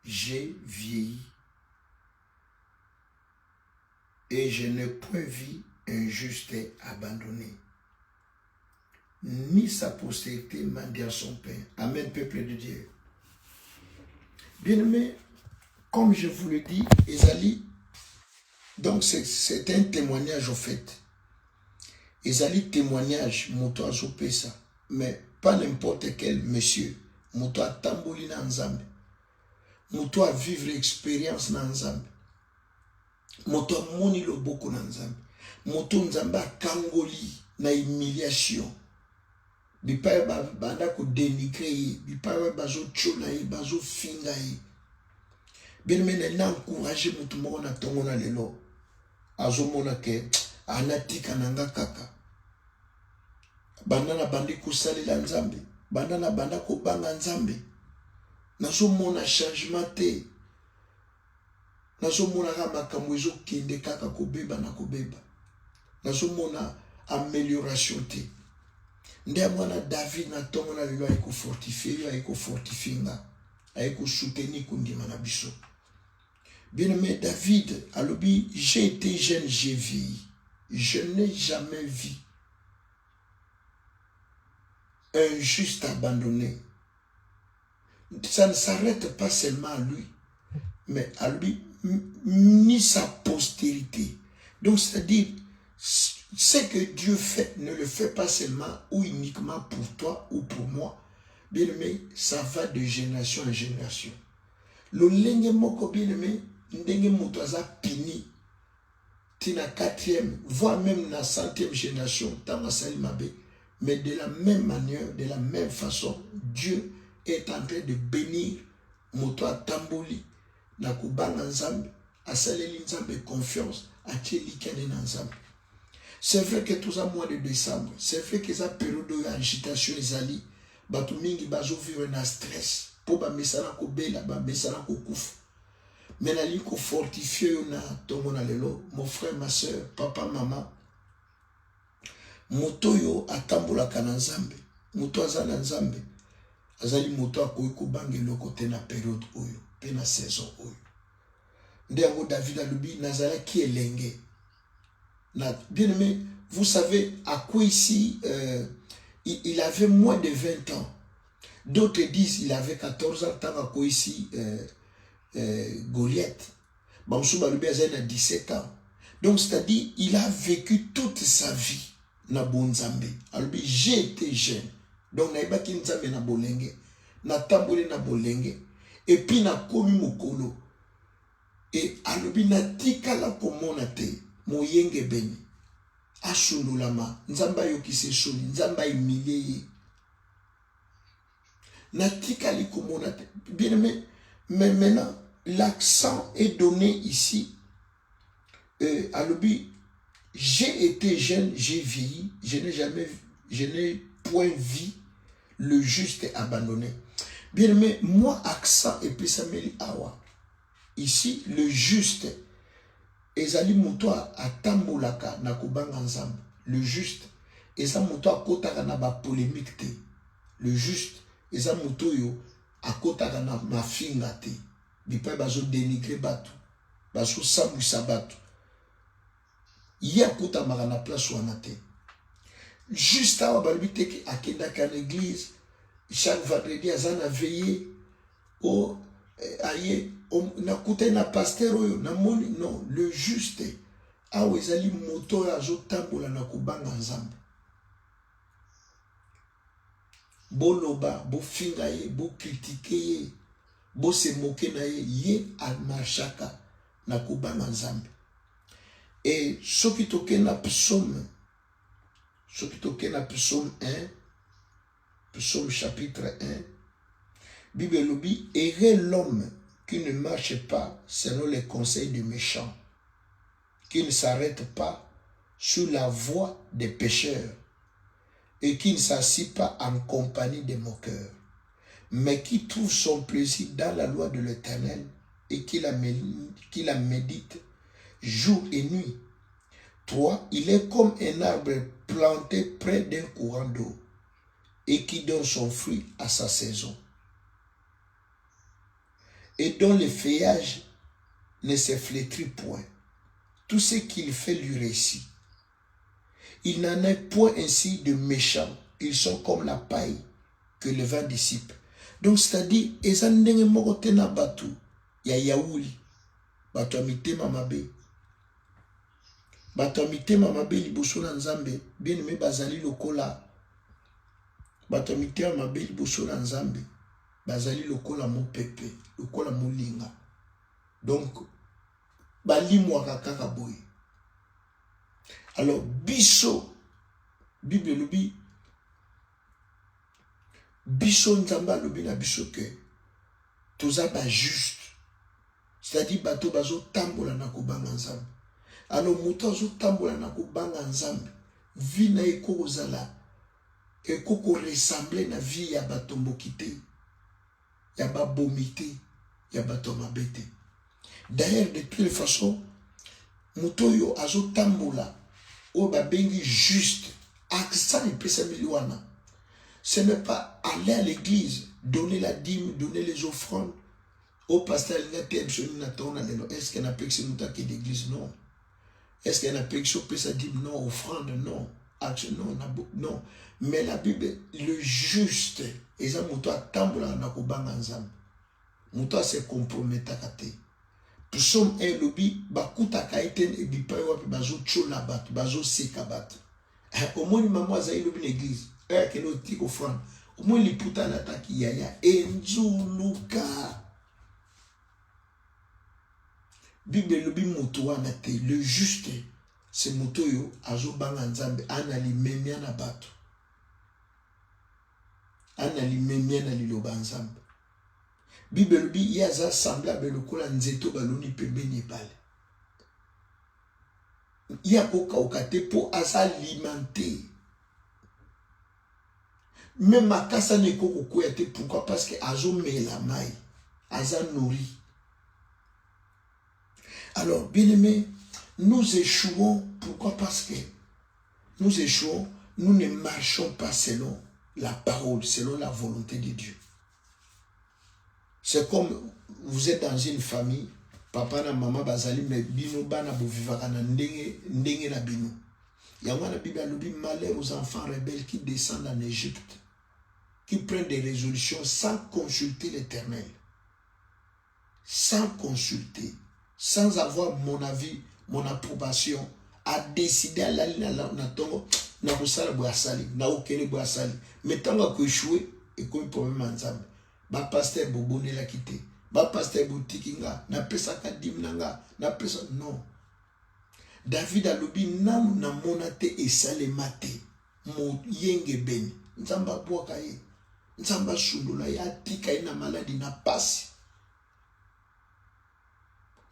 j'ai vieilli et je n'ai point vu un juste abandonné, ni sa postérité mendier à son pain. Amen, peuple de Dieu. Bien-aimé, comme je vous le dis, Esalie, donc c'est un témoignage au fait. Esalie témoignage, moto azopé ça, mais pas n'importe quel monsieur. Moto a tamboli na nzambe. Moto a vivre expérience na nzambe. Moto a moni lo boko na nzambe. Moto nzambe a kangoli na humiliation. Bipaye banda ko dénigrer ye, bipaye bazo tchona ye, bazo finga ye. Bien mena na encourager moto moko na tongo na lelo. Azo mona ke anatika nanga kaka. Banda na bandi kosalela nzambe. Banda na banda ko banga nzambe. Nazo mona changement te. Nazo mona ka makambo ezo kende kaka kobeba na kobeba. Nazo mona amélioration te. Nde mwana David na tongo na lelo ayeko fortifier yo, ayeko fortifier nga, ayeko soutenir kundima na biso. Bien-aimé David alobi, j'ai été jeune, j'ai vieilli. Je n'ai jamais vu un juste abandonné. Ça ne s'arrête pas seulement à lui, mais à lui, ni sa postérité. Donc c'est-à-dire, ce que Dieu fait ne le fait pas seulement ou uniquement pour toi ou pour moi. Bien aimé, ça va de génération en génération. Le lenge moko bien aimé, ndenge moto aza pini, tina 4e, voire même na 100e génération, tamasali mabe. Mais de la même manière, de la même façon, Dieu est en train de bénir moto a tamboli, na kubanga nzambe, asaleli nzambe confiance, atieli kene na nzambe. C'est vrai que tout ça mois de décembre, c'est vrai que ça période d'agitation ezali, batu mingi bazo vivre na stress, po ba mesana ko bela, ba mesana ko kufu. Mais na li ko fortifier yo na tongo na lelo, mon frère, ma soeur, papa, maman. Moto yo atambola kana nzambe, moto azana nzambe, azali moto akoyi ko bangelo kote na période oyo, pe na saison oyo. Nde yango David alobi nazala ki elenge. Bien aimé, vous savez, à quoi ici, il avait moins de 20 ans. D'autres disent qu'il avait 14 ans, tant à quoi ici, Goliath. Bamsouba Lubé a 17 ans. Donc, c'est-à-dire, il a vécu toute sa vie na Bonzambe. Alors, j'ai été jeune. Donc, na ibaki nzambe na bolenge, na tambole na bolenge, et puis na komi mokolo. Et alobi na tika la komona te. Moyenge beni ashundulama nzamba yokise soli nzamba humilié natika li komona. Bien aimé, mais maintenant l'accent est donné ici. Alobi, j'ai été jeune, j'ai vieilli, je n'ai point vu le juste abandonné. Bien aimé, moi accent et puis ça me dit awa. Ici le juste ezali moto atambolaka na kubanga nzambe. Le juste eza moto akotaka na ba polémique te. Le juste eza moto yo akotaka na mafinga te. Bipa bazo dénigrer batu, bazo sambwisa batu. Ye akotamaka na place wana te. Juste awa balobi te ki akendaka na église chaque vendredi azana veillé o aye na kute na pasteur oyo na moni. Non, le juste awa ezali moto azo tambola na kubanga nzambe. Boloba, bo finga ye, bo critiquer ye, bo se moquer na ye, ye almarchaka na kubanga nzambe. Et ce qui toque na psaume 1, psaume chapitre 1, Bible lobi, heureux l'homme qui ne marche pas selon les conseils des méchants, qui ne s'arrête pas sur la voie des pécheurs et qui ne s'assied pas en compagnie des moqueurs, mais qui trouve son plaisir dans la loi de l'Éternel et qui la médite jour et nuit. 3. Il est comme un arbre planté près d'un courant d'eau et qui donne son fruit à sa saison. et dont le feuillage ne se flétrit point. Tout ce qu'il fait lui réussit. Il n'en est point ainsi de méchants. Ils sont comme la paille que le vent dissipe. Donc, c'est-à-dire, eza ndenge moko te na batu ya yaouli. Batu amitema mabe. Batu amitema mabe liboso na nzambe. Bien aimé bazali lokola. Batu amitema mabe liboso na nzambe. Bazali lokola mo pepe. Lokola mo linga. Donc, bali mwaka kaka boye. Alors, biso, Bible lubi, biso nzamba lubi na biso ke, toza ba juste. C'est-à-dire, bato bazo tambola na kubanga nzambe. Alors, muto azo tambola na kubanga nzambe, vi na eko ozala, eko ko ressemble na vie ya bato mbokite, ya ba bomite, ya bato mabete. D'ailleurs, de toutes les façons, muto yo azo tambola, o ba bengi juste, accent et pesa miliwana. Ce n'est pas aller à l'église, donner la dîme, donner les offrandes. Au pasteur, est-ce qu'il y a un peu qui est d'église? Non. Est-ce qu'il y a un peu qui sa dîme? Non. Offrande? Non. Action? Non. Non. Mais la Bible, le juste, et ça, mouto a tambola na kubanga nzambe. Mouto a se compromettre à kate. Psalm 1 lobi, bakuta kaiten et bipa wapi bazo chola bat, bazo seka bat. Au moins, maman a eu l'église. Que l'on dit au front. Au moins, les putains l'attaquent. Yaya. Enzuluka. Bible le bi moto anate. Le juste. C'est moto yo. Azo banga nzambe. Anali memia na bato. Anali memia na liloba nzambe. Bible le bi yaza semblable le kola nzeto baloni pembeni pale. Yako kaukate po asa alimenter. Même ma casse n'est qu'au couette. Pourquoi? Parce que azo met la maille. Aza nourri. Alors, bien aimé, nous échouons. Pourquoi? Parce que nous échouons. Nous ne marchons pas selon la parole, selon la volonté de Dieu. C'est comme vous êtes dans une famille. Papa na maman bazali mais bino bana bo vivaka na ndenge na bino. Yango na Bible alobi malheur aux enfants rebelles qui descendent en Égypte, qui prennent des résolutions sans consulter l'Éternel, sans consulter, sans avoir mon avis, mon approbation, à décider à la ligne na tongo na kusala boasali na okele boasali mais tango ko échouer et comme problème ensemble ba pasteur bobone la quitter ba pasteur boutikinga na pesa ka dimnanga na pesa non. David alobi nam na monate et salemate mo yenge beni nzamba bwaka ye nzamba shundula ya tika ina maladi na pasi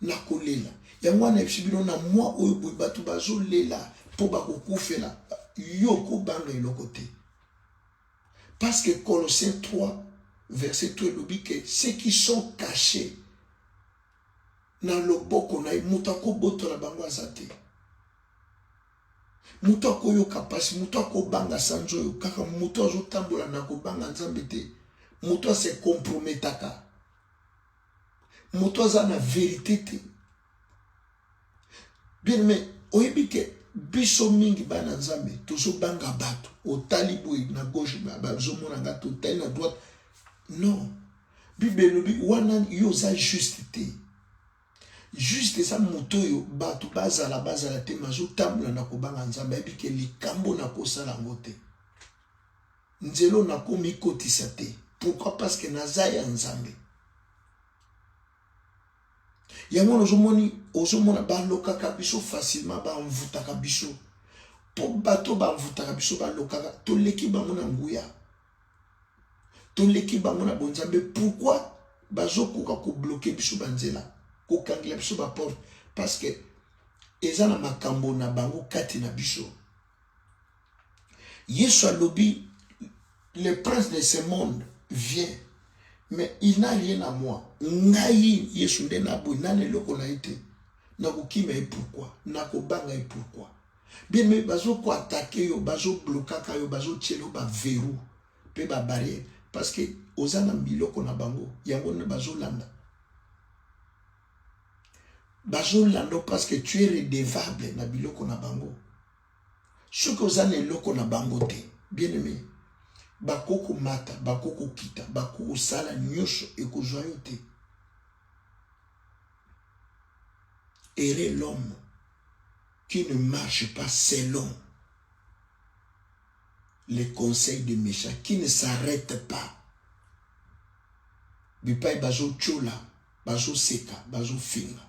na kolela yango na ebisibino na moi oyo boy batu bazo lela po bakokufela yo ko banga eloko te. Parce que Colossiens 3 verset 3 lobi que ceux qui sont cachés na loboko na mutako botola bango azate mutako yo kapasi mutako banga sanjo yo kaka muto azo tambola na ko banga nzambe te muto se comprometaka muto za na vérité te. Bien mais oyebi ke biso mingi bana nzambe tozo banga bato otalibo na gauche bazo mona ngato tali na droite non. Bible lobi wana yo za juste te. Juste ça moto yo bato bazala te mazo tambola na ko banga nzambe ebi ke likambo na ko sala ngote nzelo na ko mikotisa te. Pourquoi? Parce que nazaya nzambe yango ozomona balokaka biso facilement bamvutaka biso po bato bamvutaka biso balokaka toleki bango na nguya toleki bango na bonzambe. Pourquoi bazokoka kobloke biso banzela kokangela biso baporte? Parce que eza na makambo na bango kati na biso. Yesu alobi le prince de ce monde vient mais il n'a rien à moi. Ngai Yesu nde na boy nane loko na ite na kokima et pourquoi na kobanga et pourquoi. Bien mais bazo ko attaquer yo bazo blokaka yo bazo tielo ba verrou pe ba barrière parce que ozana miloko na bango yango ne bazo landa bazo lando parce que tu es redevable na biloko na bango. Ce que vous avez loko na bango te, bien aimé. Bakoko mata, bakoko kita, bakoko sala nyosho eko joyote. Errez l'homme qui ne marche pas selon les conseils des méchants, qui ne s'arrête pas. Bipai bazo chola, bazo seka, bazo finga.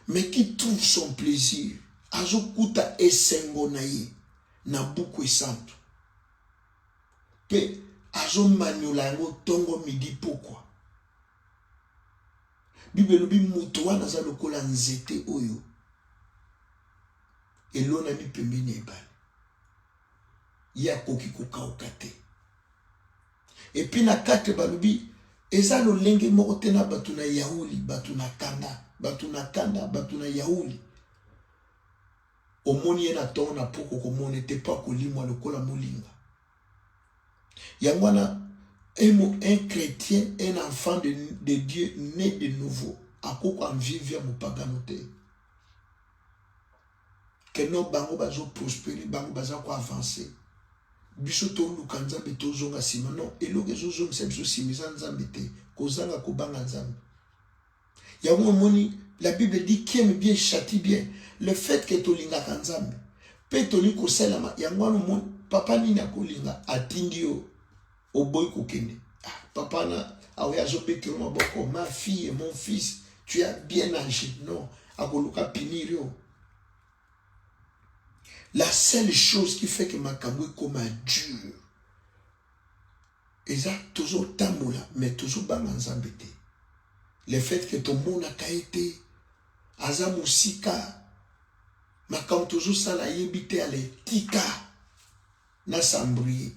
Mais qui trouve son plaisir, azo kuta esengo na ye, na buku esanto. Pe azo maniola yango tongo midi pourquoi? Bible lobi mutu wana za lokola nzete oyo. Elona mi pembeni ebale. Ya koki kokauka te. Et puis na kate balobi eza lolenge moko te na batu na yauli, batu na kanda, batu na kanda, batu na yauli. Omoni ye na tongo na poko komone te pa kolimwa lokola molinga. Yangwana un chrétien, un enfant de Dieu né de nouveau, à quoi en vivre mon paganoté. Que non bango bazo prospérer, bango bazo ko avancer. Biso to lukanza beto zonga sima non, eloge zo zonga se biso simisa nzambe te, kozanga ko banga nzambe. Yango moni, la Bible dit qui aime bien châtie bien. Le fait que to linga kanzambe, pe to li ko selama, yango mon papa ni na ko linga atindio. Au boy kokene. Papa na awe azopeke maboko, ma fille et mon fils, tu as bien agi. Non, akoluka pinirio. La seule chose qui fait que ma kamwe comme dur, et ça toujours tamoula, mais toujours banganzambete. Le fait que ton monde a été, azamusika, ma kam toujours ça la yébité à tika, na sambrier.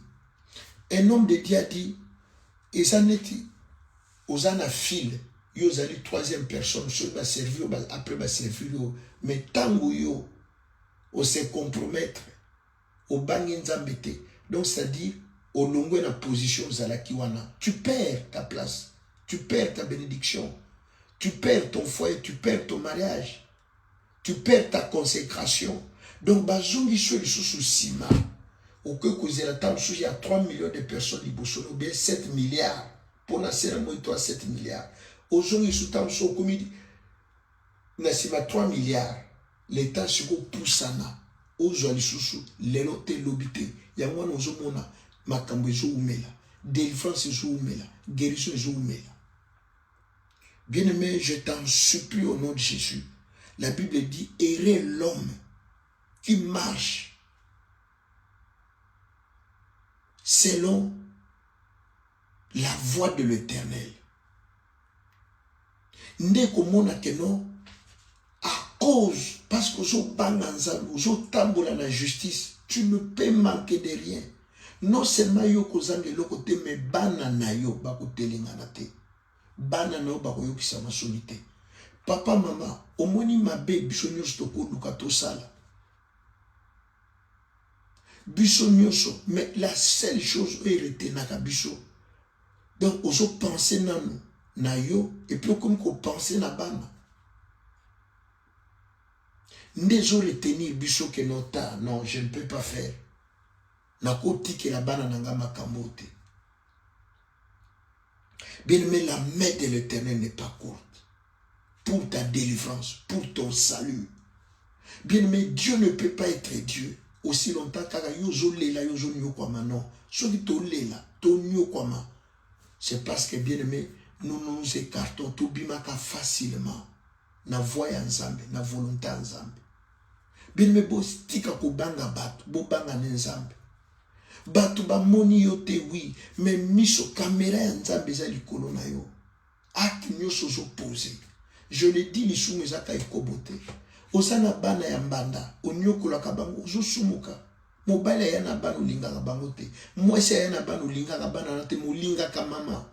Un homme de Dieu a dit, et ça n'est aux ana fil, yo zali troisième personne, ceux va servir, après va servir, mais tango yo, on se compromettre, au bangin zambete. Donc c'est-à-dire, au longue na position zalakiwana, tu perds ta place, tu perds ta bénédiction, tu perds ton foyer, tu perds ton mariage, tu perds ta consécration. Donc bazongi sur le sous-sima. Au que causer la table, il y a 3 millions de personnes, il ou bien 7 milliards. Pour la cérémonie, toi, 7 milliards. Aujourd'hui, il y a il y a 3 milliards. L'État, c'est qu'on pousse à na. Aujourd'hui, il y a l'autre lobité. Il y a un autre makambo oumela. Délivrance oumela. Guérison oumela. Bien-aimé, je t'en supplie au nom de Jésus. La Bible dit, errez l'homme qui marche selon la voie de l'Éternel. N'est comme que non, à cause, parce que vous tamboula la justice, tu ne peux manquer de rien. Non seulement yo kozange le côté, mais banana yo bako telinganate. Banana yo bako yo kisama sonite. Papa, maman, omoni mabe bisonyo stoko lukato sala. Biso nyoso, mais la seule chose est retenaka biso. Donc, oso penser nanou, na yo, et puis comme qu'on pense na bana. Ndezo retenir biso que nota, non, je ne peux pas faire. Na koti que la bana nanga makamote. Bien aimé, la main de l'Éternel n'est pas courte. Pour ta délivrance, pour ton salut. Bien aimé, Dieu ne peut pas être Dieu aussi longtemps que yozo lela yozo nyo kwama non. Soki to lela, to nyo kwama. C'est parce que bien aimé, nous nous écartons tout bimaka facilement. Na voie ensemble, na volonté ensemble. Bien aimé, bo tika ko banga batu, bo banga nenzambe. Batu ba moni yote oui, mais miso caméra ensemble za likolo na yo. Ak nyoso zo posé. Je le dis li soumu zaka ikobote. Osana bana ya mbanda, onyokola kabango, zo sumuka. Mobile ya na bana ulinga kabango te. Mwese ya na bana ulinga kabana na te molinga ka mama.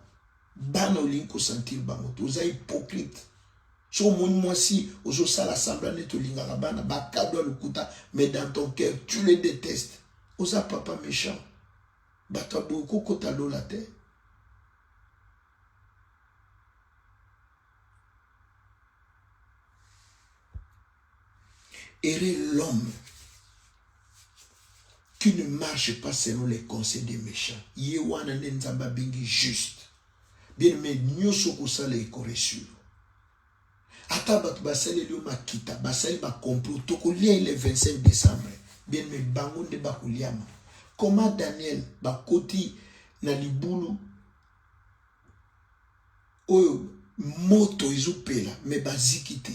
Bana ulinga sentir bango te. Oza hypocrite. So moni mwasi, ozo sala semblant ne te ulinga kabana, ba kado lukuta, mais dans ton cœur, tu le détestes. Oza papa méchant. Bata boko kota lola te. Heureux l'homme qui ne marche pas selon les conseils des méchants. Yewana nenzamba bengi juste. Bien mais nyoso kosala ekoresur. Ata bat basali lio makita, basali ba complot tokolia le 25 décembre. Bien mais bango de bakuliama. Comment Daniel bakoti na libulu oyo moto izopela mais bazikite.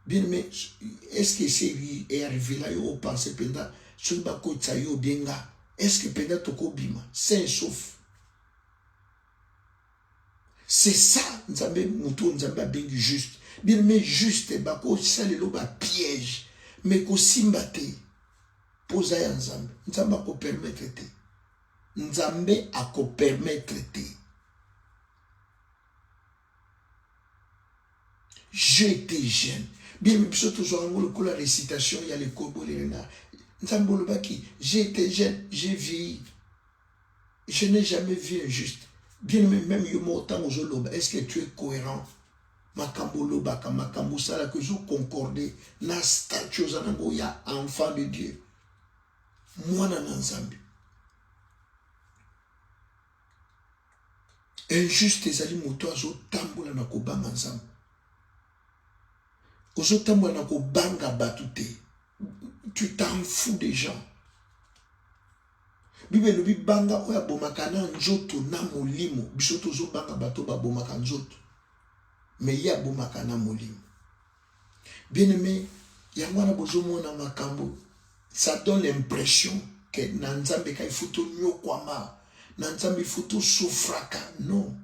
Bien mais est-ce que c'est arrivé là yo penser pendant sur bakota yo bienga est-ce que pendant toko bima sain sauf. C'est ça, Nzambe Moutou, Nzambe bengi juste. Bien mais juste, bako salelo ba piège, mais ko simbate, posa ya Nzambe. Nzambe a ko permettre te. Nzambe a ko permettre te. J'étais jeune. Bien mais biso toujours en la récitation, il y a les corbeaux, les renards. Nzambe olobaki, j'étais jeune, j'ai vieilli. Je n'ai jamais vu un juste. Bien même yomotan aux oloba, est-ce que tu es cohérent? Makambo loba, makambo sala que je concorde, na statue zanango ya enfant de Dieu. Moi na Nzambe. Injuste ezali moto azo tambola na kobanga Nzambe. Ozo tambola na kobanga batute. Tu t'en fous des gens. Bible lobi banga oya bomaka na nzoto na molimo bisoto zo banga bato ba bomaka nzoto mais ya bomaka na molimo. Bien aimé, ya mwana bozo mona makambo ça donne l'impression que na Nzambe ka ifuto nyokwama na Nzambe ifuto souffraka. Non,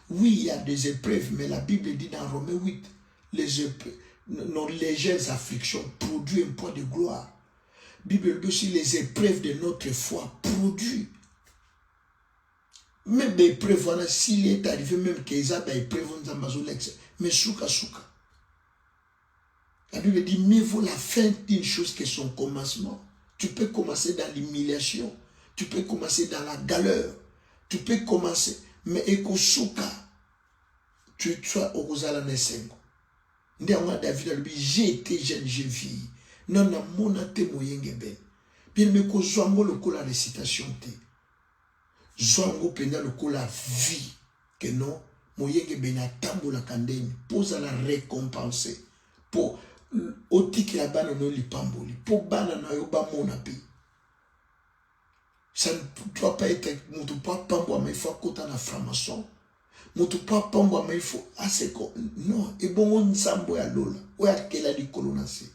oui, il y a des épreuves, mais la Bible dit dans Romains 8 les épreuves, nos légères afflictions produisent un poids de gloire. Bible dit aussi les épreuves de notre foi produisent. Même des épreuves, voilà, s'il est arrivé même qu'ils ont des épreuves, mais souka. La Bible dit, mieux vaut la fin d'une chose que son commencement. Tu peux commencer dans l'humiliation, tu peux commencer dans la galère, tu peux commencer, mais ekosouka, tu sois au Rosala Nesengo. David a dit, j'ai été jeune, j'ai vieilli. Non, non, mon ate moyenge ben. Bien me ko zwango lokola récitation te. Zwango penda lokola vie. Que non, moyenge ben a tambola kandeni. Pose la récompenser. Pour otiki la bana no lipamboli. Pour bana na yo ba mona pi. Ça ne doit pas être mutu pa pambo mais il faut kota na franc-maçon. Mutu pa pambo mais il faut assez non, et bon on nsambo ya lola. Oya kela di kolonase.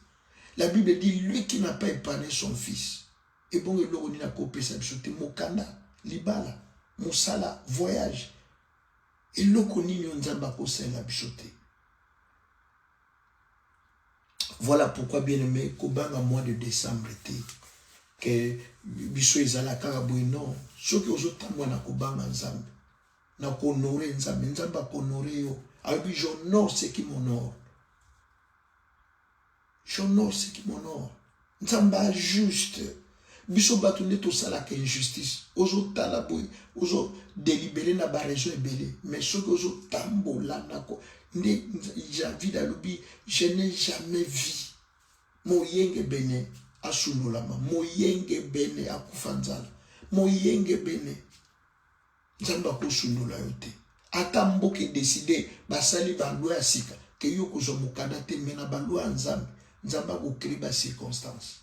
La Bible dit, lui qui n'a pas épargné son fils, et bon, il n'a pas coupé sa bichote, Mokanda, Libala, Moussala, voyage. Et l'eau connaît Nzamba Kosa la bichote. Voilà pourquoi, bien aimé, Kobanga mois de décembre était, que Bicho Izala Karaboué, non, ceux qui ont été à Kobanga Nzamba, n'a qu'honoré Nzamba, Nzamba qu'honoré, alors j'honore ce qui m'honore. J'honore ce qui m'honore. Nzamba juste. Biso batunde to sala que injustice. Ozo talaboy, ozo délibéré na ba raison ebele. Mais ce que ozo tambola nako. Ne Javida lobi, je n'ai jamais vu. Moyenge bene asunolama. Moyenge bene akufanzala. Moyenge bene. Nzamba ko sunola yote. Ata mboke décidé basali ba loi sika ke yo ko zo mukada te mena ba loi Nzambe. Nzamba ko créer ba circonstances.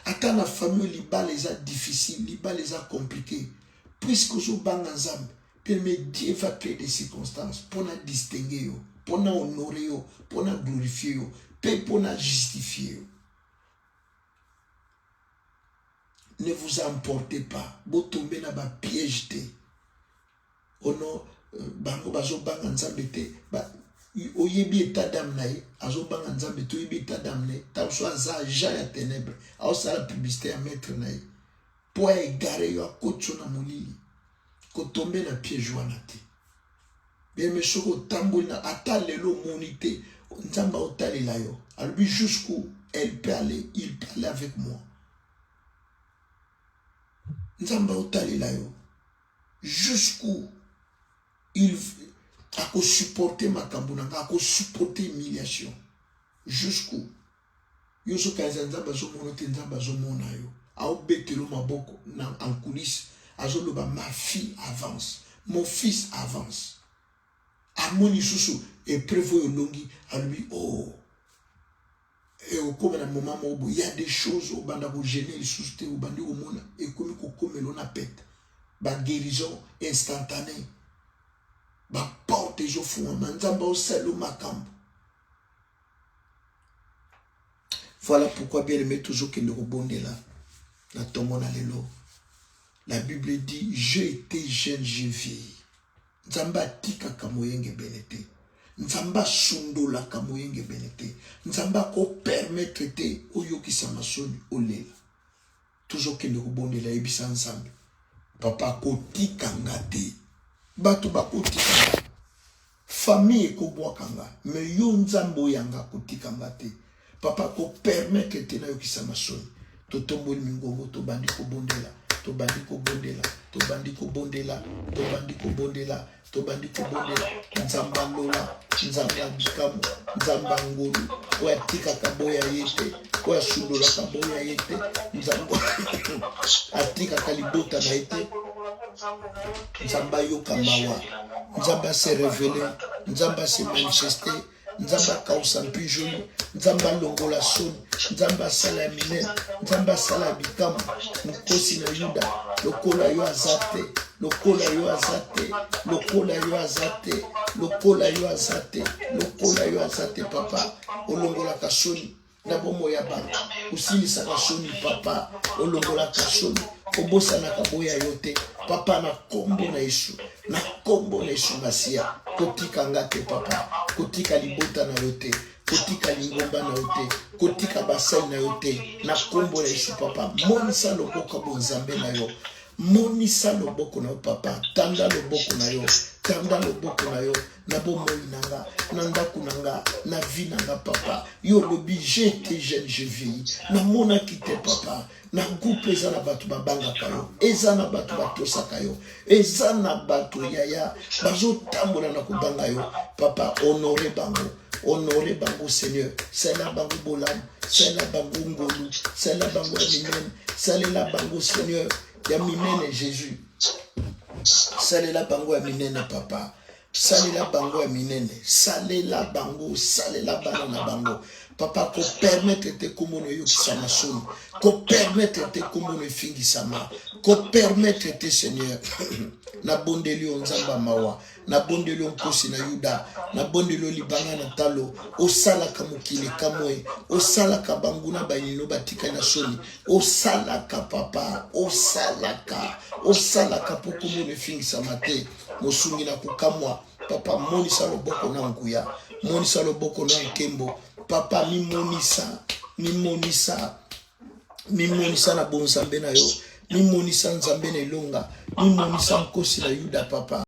Attends la famille liba les a difficiles, liba les a compliqués. Puisque je bang ensemble, permet Dieu va créer des circonstances pour nous distinguer, pour nous honorer, pour nous glorifier, pour nous justifier. Ne vous emportez pas, vous tombez dans un piège. Oh non, bango bazo bang ensemble, oyebi état d'âme naï azo banga nzambe to yebi état d'âme naï ta so aza ja ya ténèbres a ça la publicité à mettre naï pour égarer yo akotso na molili ko tomber na piège wana te bien mais soko tamboli na ata lelo monité nzamba otalela yo albi jusqu'où elle peut aller il peut aller avec moi nzamba otalela yo jusqu'où il à supporter ma cambonanga, à supporter humiliation. Jusqu'où? Yo so kanzanza bazo mono tenza bazo mona yo. Ao betelo maboko en coulisses. Azo loba ma fille avance. Mon fils avance. Harmonie sous et prévoit longi à lui oh. Et au comme un moment où il y a des choses au banda pour gêner les sous-té au bandi au monde et comme l'on appelle. Ba guérison instantanée. Ba porte jo fou manzamba au sel au macambo. Voilà pourquoi bien aimé toujours qu'il ne rebonde là. La tombe na lelo. La Bible dit j'ai été jeune, j'ai vieilli. Nzamba tika kamoyenge benete. Nzamba sundola kamoyenge benete. Nzamba ko permettre te oyoki samasoni olela. Toujours qu'il ne rebonde là ebisa ensemble. Papa ko tika ngate. Bato ba ko tika. Famille ko boakanga. Me yo nzambo yanga ko tika ngate. Papa ko permettre te na yoki samasoni. Totomboli mingongo to bandi ko bondela. To bandi ko bondela. To bandi ko bondela. To bandi ko bondela. To bandi ko bondela. Nzamba lola. Nzamba bikamu. Nzamba ngolu. Kwa tika kaboya yete. Kwa sundola kaboya yete. Nzamba atika kalibota na yete. Nzamba yoka mawa. Nzamba se révéler. Nzamba se manifester. Nzamba kausa mpijoli. Nzamba longola soni. Nzamba sala mine. Nzamba sala bikamu. Nkosi na yuda. Lokola yo azate. Lokola yo azate. Lokola yo azate. Lokola yo azate. Lokola yo azate papa. Olongola kasoni. Nabomo ya bantu. Usilisa kasoni papa. Olongola kasoni. Obosa na kaboya yote. Papa na kombo na Yesu. Na kombo na Yesu masia. Kotika ngate papa. Kotika libota na yote. Kotika lingomba na yote. Kotika basai na yote. Na kombo na Yesu papa. Monisa loboko bonzambe na yo. Monisa loboko na yo papa. Tanda loboko na yo. Tanda loboko na yo. Na bomo inanga. Na ndaku nanga. Na vi nanga papa. Yo lobi j'ai été jeune, je vieillis. Na mona kite papa. Na groupe eza na batu babanga kayo. Eza na batu batosaka yo. Eza na batu yaya. Bazo tambola na kubanga yo. Papa, honore bango. Honore bango Seigneur. C'est la bango bolam. C'est la bango ngolu. C'est la bango mimene. C'est la bango Seigneur. Ya mimene Jésus. C'est la bango ya minene papa. Salela bango ya minene. Salela bango. Salela bango na bango. Papa, ko permettre te komono yo kisama soni. Ko permettre te komono fingi sama. Ko permettre te Seigneur. Na bondeli o nzamba mawa. Na bondeli o nkosi na yuda. Na bondeli o libanga na talo. Osala kamukile kamwe. Osala kabanguna bayino batika na soni. Osala ka papa. Osala ka. Osala ka pokomono fingi sama te. Mosungi na kukamwa. Papa, monisa loboko na nguya. Monisa loboko na nkembo. Papa, mi monisa na bonzambe na yo. Mi monisa nzambe na ilonga. Mi monisa nkosi na yuda papa.